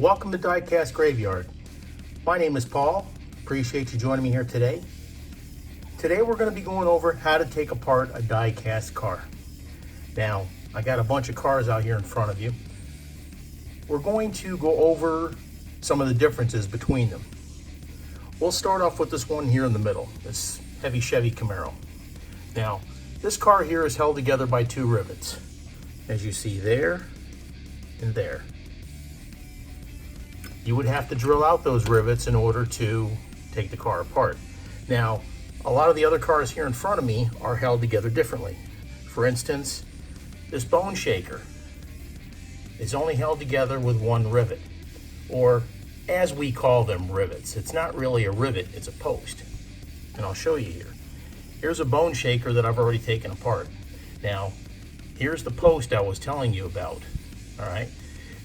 Welcome to Diecast Graveyard. My name is Paul. Appreciate you joining me here today. Today we're going to be going over how to take apart a die-cast car. Now, I got a bunch of cars out here in front of you. We're going to go over some of the differences between them. We'll start off with this one here in the middle, this heavy Chevy Camaro. Now, this car here is held together by two rivets, as you see there and there. You would have to drill out those rivets in order to take the car apart. Now, a lot of the other cars here in front of me are held together differently. For instance, this bone shaker is only held together with one rivet, or as we call them, rivets. It's not really a rivet, it's a post. And I'll show you here. Here's a bone shaker that I've already taken apart. Now, here's the post I was telling you about, all right?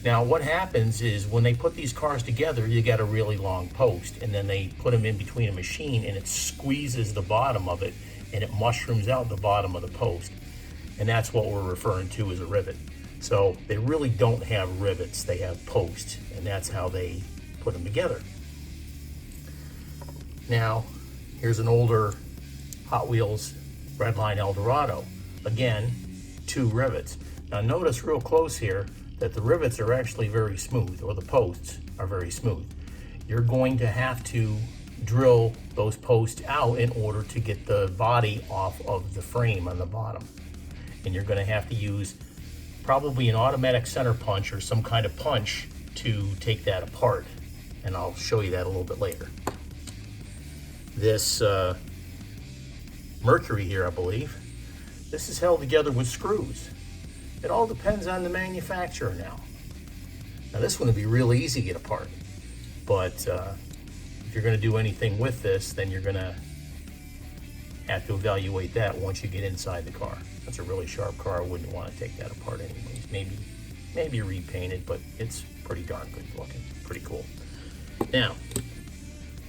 Now, what happens is when they put these cars together, you got a really long post, and then they put them in between a machine, and it squeezes the bottom of it, and it mushrooms out the bottom of the post. And that's what we're referring to as a rivet. So they really don't have rivets, they have posts, and that's how they put them together. Now, here's an older Hot Wheels Redline Dorado. Again, two rivets. Now notice real close here that the rivets are actually very smooth, or the posts are very smooth. You're going to have to drill those posts out in order to get the body off of the frame on the bottom. And you're gonna have to use probably an automatic center punch or some kind of punch to take that apart. And I'll show you that a little bit later. This Mercury here, I believe, this is held together with screws. It all depends on the manufacturer now. Now this one would be real easy to get apart, but if you're gonna do anything with this, then you're gonna have to evaluate that once you get inside the car. That's a really sharp car, I wouldn't wanna take that apart anyways. Maybe repaint it, but it's pretty darn good looking, pretty cool. Now,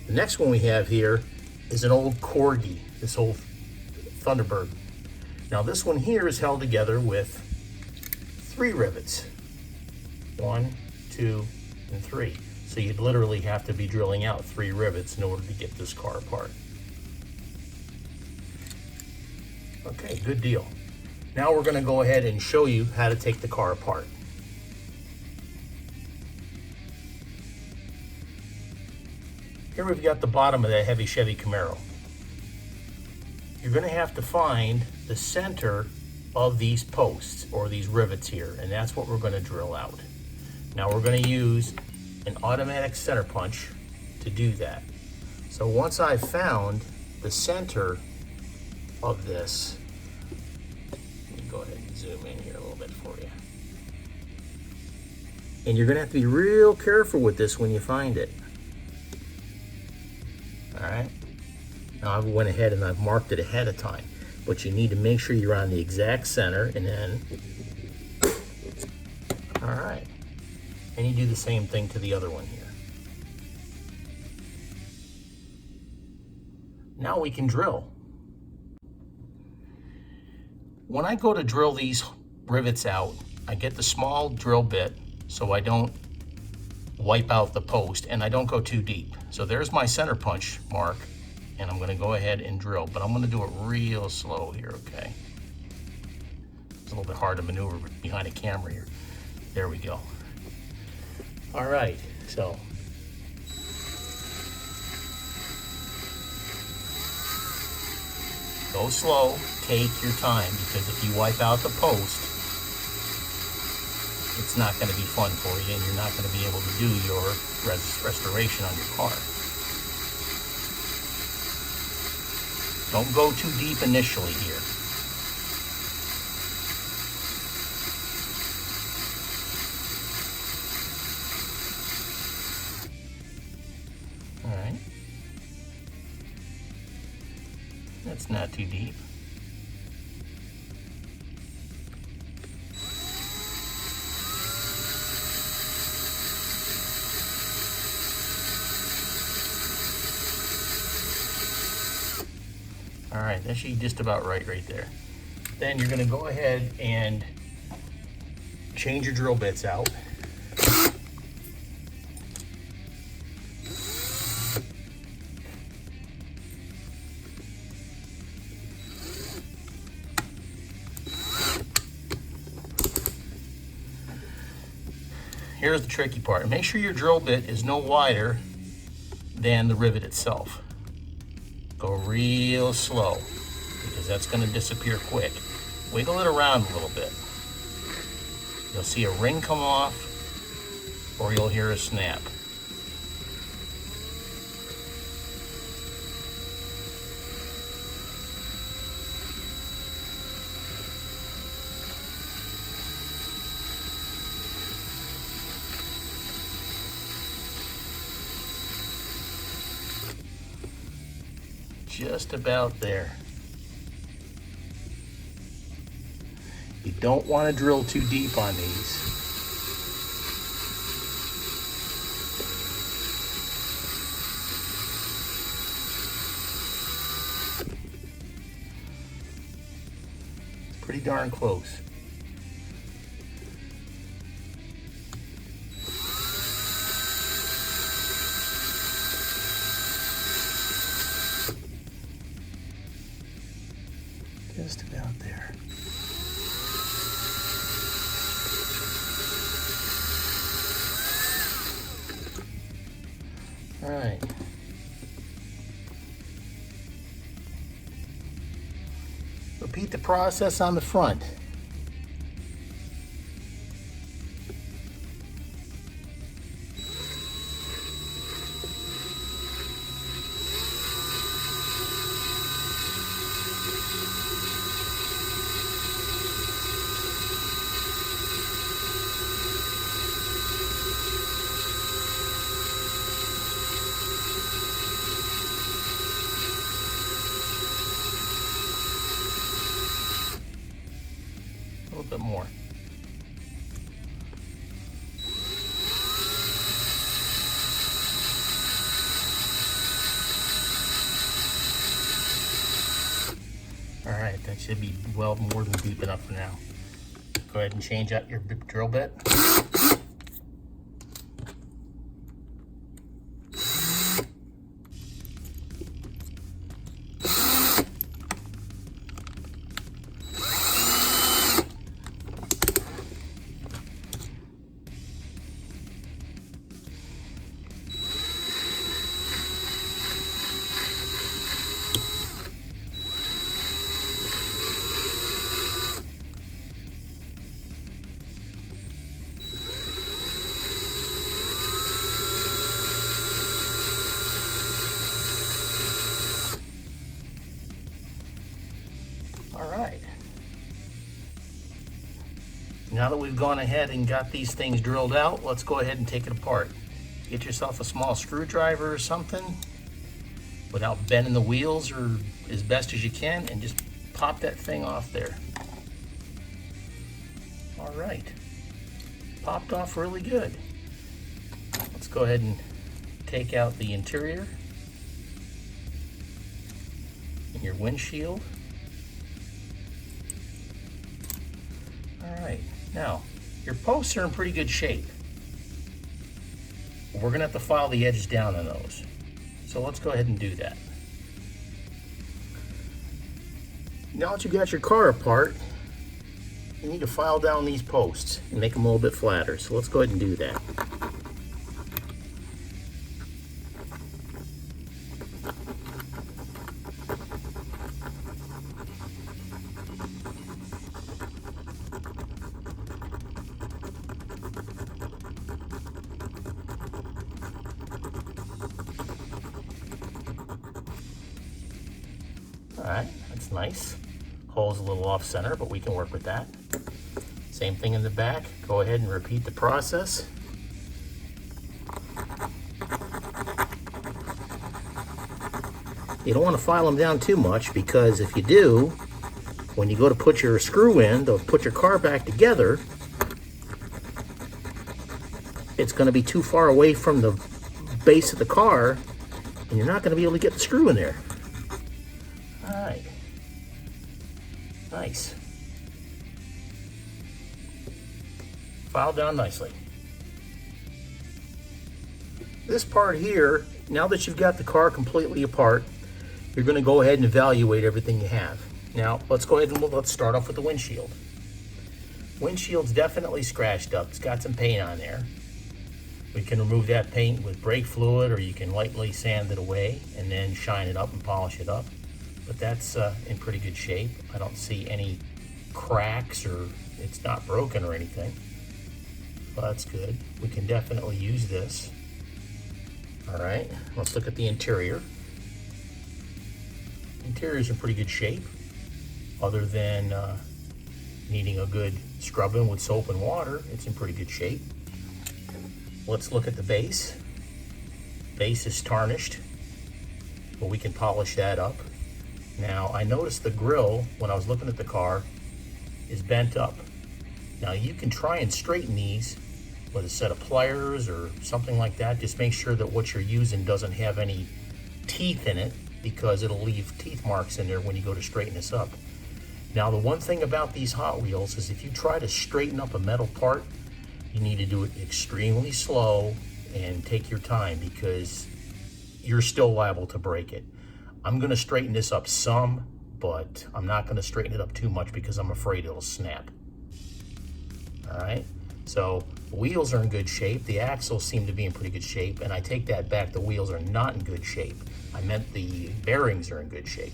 the next one we have here is an old Corgi, this old Thunderbird. Now this one here is held together with three rivets. 1, 2, and 3. So you'd literally have to be drilling out 3 rivets in order to get this car apart. Okay, good deal. Now we're gonna go ahead and show you how to take the car apart. Here we've got the bottom of that heavy Chevy Camaro. You're gonna have to find the center of these posts, or these rivets here, and that's what we're gonna drill out. Now we're gonna use an automatic center punch to do that. So once I've found the center of this, let me go ahead and zoom in here a little bit for you. And you're gonna have to be real careful with this when you find it. All right, now I've went ahead and I've marked it ahead of time, but you need to make sure you're on the exact center, and then, all right. And you do the same thing to the other one here. Now we can drill. When I go to drill these rivets out, I get the small drill bit so I don't wipe out the post, and I don't go too deep. So there's my center punch mark, and I'm gonna go ahead and drill, but I'm gonna do it real slow here, okay? It's a little bit hard to maneuver behind a camera here. There we go. All right, so. Go slow, take your time, because if you wipe out the post, it's not gonna be fun for you, and you're not gonna be able to do your restoration on your car. Don't go too deep initially here. All right. That's not too deep. All right, that should be just about right there. Then you're gonna go ahead and change your drill bits out. here's the tricky part. Make sure your drill bit is no wider than the rivet itself. Go real slow, because that's going to disappear quick. Wiggle it around a little bit. You'll see a ring come off, or you'll hear a snap. Just about there. You don't want to drill too deep on these. It's pretty darn close. Just about there. All right. Repeat the process on the front. A little bit more. All right, that should be well more than deep enough for now. Go ahead and change out your drill bit. All right. Now that we've gone ahead and got these things drilled out, let's go ahead and take it apart. Get yourself a small screwdriver or something without bending the wheels, or as best as you can, and just pop that thing off there. All right. Popped off really good. Let's go ahead and take out the interior and your windshield. All right, now your posts are in pretty good shape. We're gonna have to file the edges down on those. So let's go ahead and do that. Now that you've got your car apart, you need to file down these posts and make them a little bit flatter. So let's go ahead and do that. All right, that's nice. Hole's a little off center, but we can work with that. Same thing in the back. Go ahead and repeat the process. You don't want to file them down too much, because if you do, when you go to put your screw in to put your car back together, it's going to be too far away from the base of the car, and you're not going to be able to get the screw in there. All right. Nice. Filed down nicely. This part here, now that you've got the car completely apart, you're going to go ahead and evaluate everything you have. Now, let's go ahead and let's start off with the windshield. Windshield's definitely scratched up. It's got some paint on there. We can remove that paint with brake fluid, or you can lightly sand it away and then shine it up and polish it up. But that's in pretty good shape. I don't see any cracks, or it's not broken or anything. Well, that's good. We can definitely use this. All right, let's look at the interior. The interior's in pretty good shape, other than needing a good scrubbing with soap and water. It's in pretty good shape. Let's look at the base. Base is tarnished, but we can polish that up. Now, I noticed the grill, when I was looking at the car, is bent up. Now, you can try and straighten these with a set of pliers or something like that. Just make sure that what you're using doesn't have any teeth in it, because it'll leave teeth marks in there when you go to straighten this up. Now, the one thing about these Hot Wheels is if you try to straighten up a metal part, you need to do it extremely slow and take your time, because you're still liable to break it. I'm gonna straighten this up some, but I'm not gonna straighten it up too much because I'm afraid it'll snap. All right, so the wheels are in good shape. The axles seem to be in pretty good shape, and I take that back, the wheels are not in good shape. I meant the bearings are in good shape.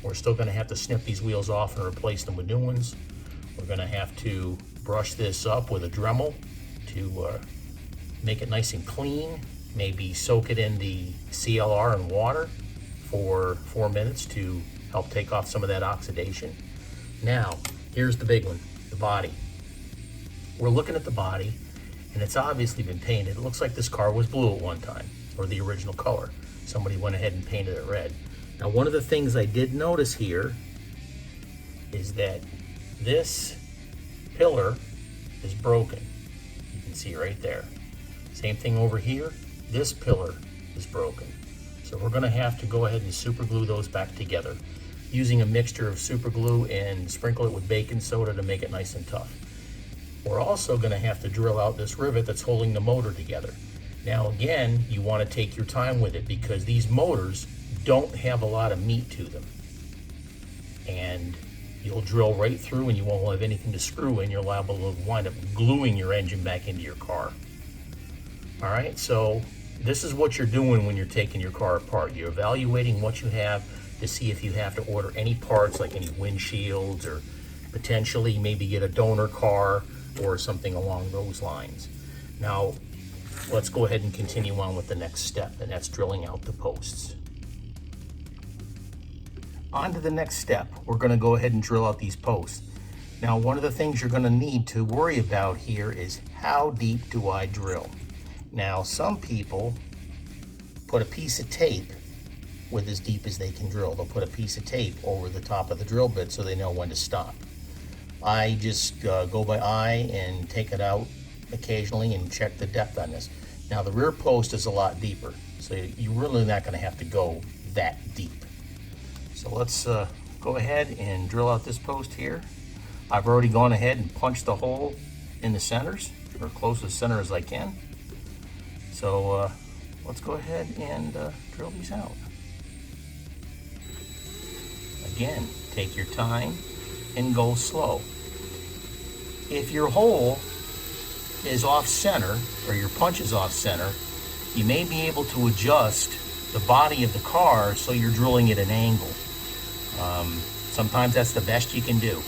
We're still gonna have to snip these wheels off and replace them with new ones. We're gonna have to brush this up with a Dremel to make it nice and clean. Maybe soak it in the CLR and water for 4 minutes to help take off some of that oxidation. Now, here's the big one, the body. We're looking at the body, and it's obviously been painted. It looks like this car was blue at one time, or the original color. Somebody went ahead and painted it red. Now, one of the things I did notice here is that this pillar is broken. You can see right there. Same thing over here. This pillar is broken. So we're gonna have to go ahead and super glue those back together using a mixture of super glue and sprinkle it with baking soda to make it nice and tough. We're also gonna have to drill out this rivet that's holding the motor together. Now again, you wanna take your time with it, because these motors don't have a lot of meat to them. And you'll drill right through and you won't have anything to screw in. You're liable to wind up gluing your engine back into your car. All right, so this is what you're doing when you're taking your car apart. You're evaluating what you have to see if you have to order any parts, like any windshields, or potentially maybe get a donor car or something along those lines. Now, let's go ahead and continue on with the next step, and that's drilling out the posts. On to the next step, we're gonna go ahead and drill out these posts. Now, one of the things you're gonna need to worry about here is, how deep do I drill? Now, some people put a piece of tape with as deep as they can drill. They'll put a piece of tape over the top of the drill bit so they know when to stop. I just go by eye and take it out occasionally and check the depth on this. Now, the rear post is a lot deeper, so you're really not gonna have to go that deep. So let's go ahead and drill out this post here. I've already gone ahead and punched the hole in the centers, or close to the center as I can. So let's go ahead and drill these out. Again, take your time and go slow. If your hole is off center, or your punch is off center, you may be able to adjust the body of the car so you're drilling at an angle. Sometimes that's the best you can do.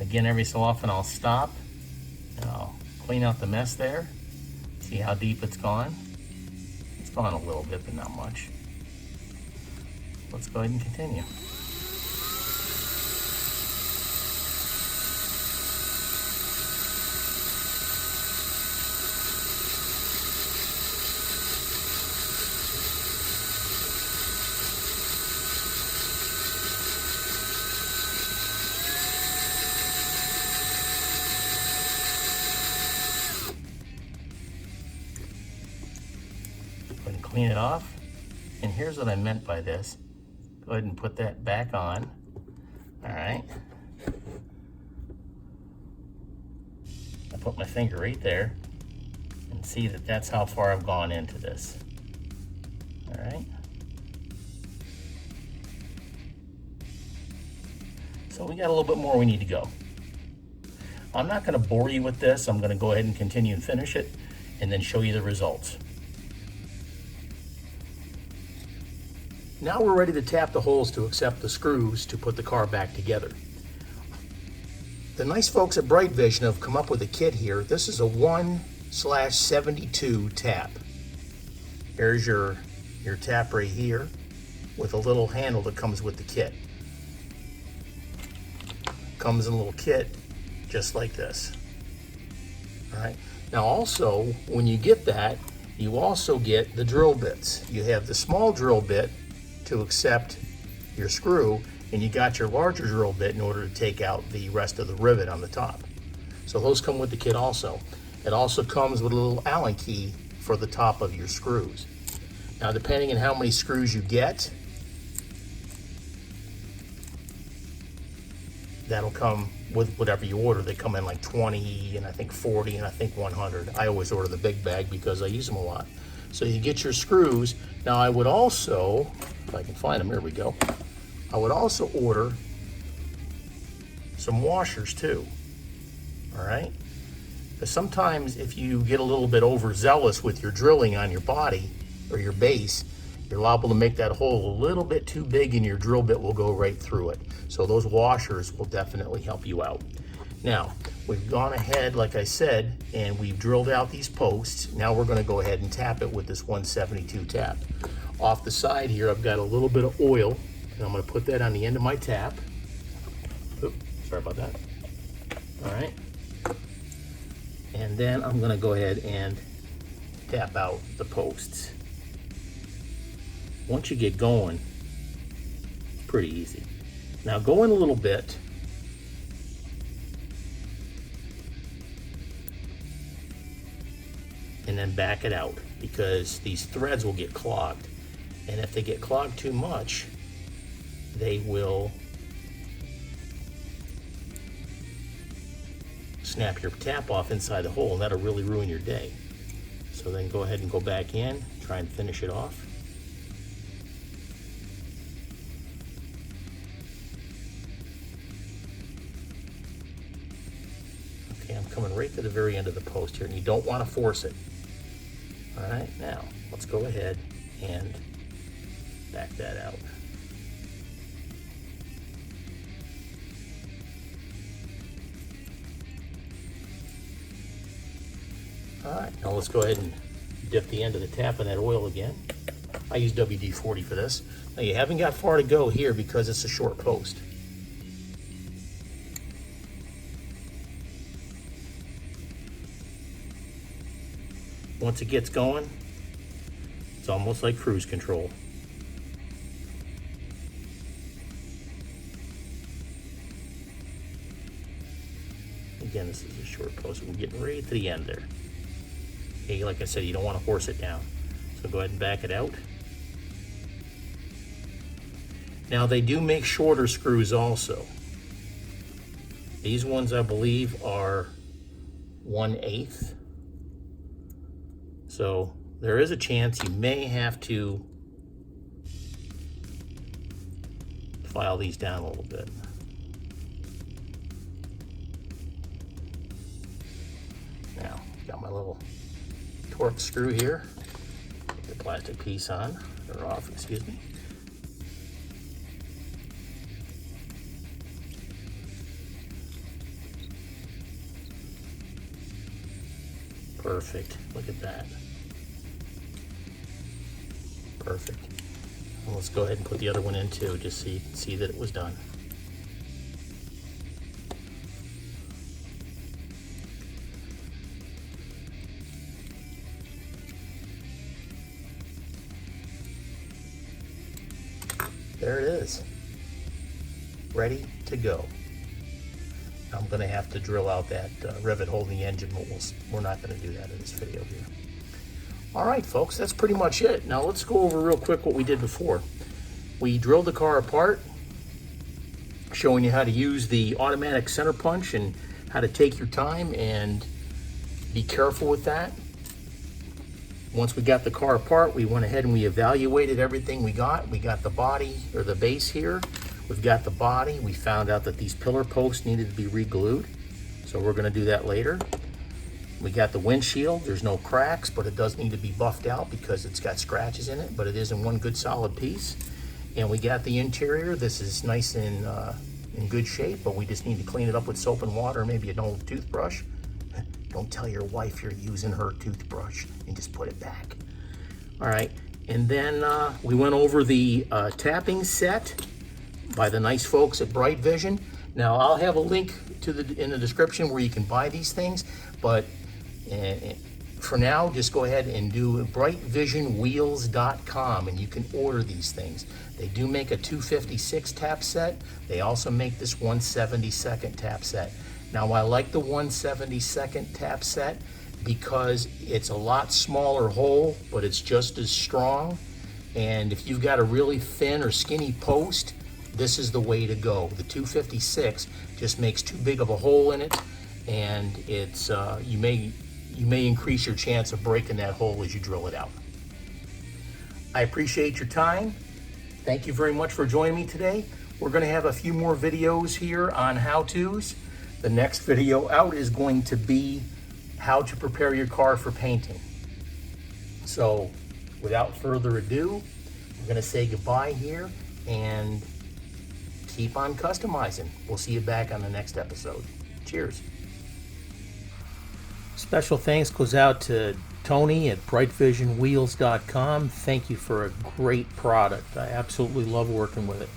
Again, every so often I'll stop and I'll clean out the mess there. See how deep it's gone? It's gone a little bit, but not much. Let's go ahead and continue. Clean it off, and here's what I meant by this. Go ahead and put that back on. All right, put my finger right there and see that that's how far I've gone into this. All right. So we got a little bit more we need to go. I'm not going to bore you with this. I'm going to go ahead and continue and finish it and then show you the results. Now we're ready to tap the holes to accept the screws to put the car back together. The nice folks at Bright Vision have come up with a kit here. This is a 1/72 tap. Here's your tap right here with a little handle that comes with the kit. Comes in a little kit just like this. All right. Now also, when you get that, you also get the drill bits. You have the small drill bit to accept your screw, and you got your larger drill bit in order to take out the rest of the rivet on the top. So those come with the kit also. It also comes with a little Allen key for the top of your screws. Now, depending on how many screws you get, that'll come with whatever you order. They come in like 20 and I think 40 and I think 100. I always order the big bag because I use them a lot. So you get your screws. Now I would also, if I can find them, here we go. I would also order some washers too, all right? Because sometimes if you get a little bit overzealous with your drilling on your body or your base, you're liable to make that hole a little bit too big and your drill bit will go right through it. So those washers will definitely help you out. Now, we've gone ahead, like I said, and we've drilled out these posts. Now we're gonna go ahead and tap it with this 1/72 tap. Off the side here, I've got a little bit of oil, and I'm gonna put that on the end of my tap. Oops, sorry about that. All right. And then I'm gonna go ahead and tap out the posts. Once you get going, it's pretty easy. Now go in a little bit. And then back it out, because these threads will get clogged. And if they get clogged too much, they will snap your tap off inside the hole, and that'll really ruin your day. So then go ahead and go back in, try and finish it off. Okay, I'm coming right to the very end of the post here, and you don't want to force it. All right, now let's go ahead and back that out. All right, now let's go ahead and dip the end of the tap in that oil again. I use WD-40 for this. Now you haven't got far to go here because it's a short post. Once it gets going, it's almost like cruise control. Again, this is a short post. We're getting right to the end there. Okay, like I said, you don't want to force it down. So go ahead and back it out. Now they do make shorter screws also. These ones I believe are 1/8. So there is a chance you may have to file these down a little bit. Now, got my little torque screw here. Get the plastic piece on, or off, excuse me. Perfect, look at that. Perfect. Well, let's go ahead and put the other one in too, just so you can see that it was done. There it is, ready to go. I'm going to have to drill out that rivet holding the engine, but we're not going to do that in this video here. All right, folks, that's pretty much it. Now let's go over real quick what we did before. We drilled the car apart, showing you how to use the automatic center punch and how to take your time and be careful with that. Once we got the car apart, we went ahead and we evaluated everything we got. We got the body, or the base here. We've got the body. We found out that these pillar posts needed to be re-glued, so we're gonna do that later. We got the windshield. There's no cracks, but it does need to be buffed out because it's got scratches in it, but it is in one good solid piece. And we got the interior. This is nice and in good shape, but we just need to clean it up with soap and water, maybe an old toothbrush. Don't tell your wife you're using her toothbrush and just put it back. All right, and then we went over the tapping set by the nice folks at Bright Vision. Now I'll have a link to in the description where you can buy these things, but for now, just go ahead and do brightvisionwheels.com and you can order these things. They do make a 256 tap set. They also make this 172nd tap set. Now I like the 172nd tap set because it's a lot smaller hole, but it's just as strong. And if you've got a really thin or skinny post, this is the way to go. The 256 just makes too big of a hole in it, and it's you may increase your chance of breaking that hole as you drill it out. I appreciate your time. Thank you very much for joining me today. We're going to have a few more videos here on how-tos. The next video out is going to be how to prepare your car for painting. So without further ado, we're going to say goodbye here and keep on customizing. We'll see you back on the next episode. Cheers. Special thanks goes out to Tony at brightvisionwheels.com. Thank you for a great product. I absolutely love working with it.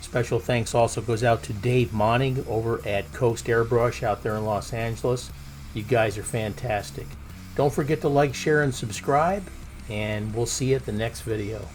Special thanks also goes out to Dave Monig over at Coast Airbrush out there in Los Angeles. You guys are fantastic. Don't forget to like, share, and subscribe, and we'll see you at the next video.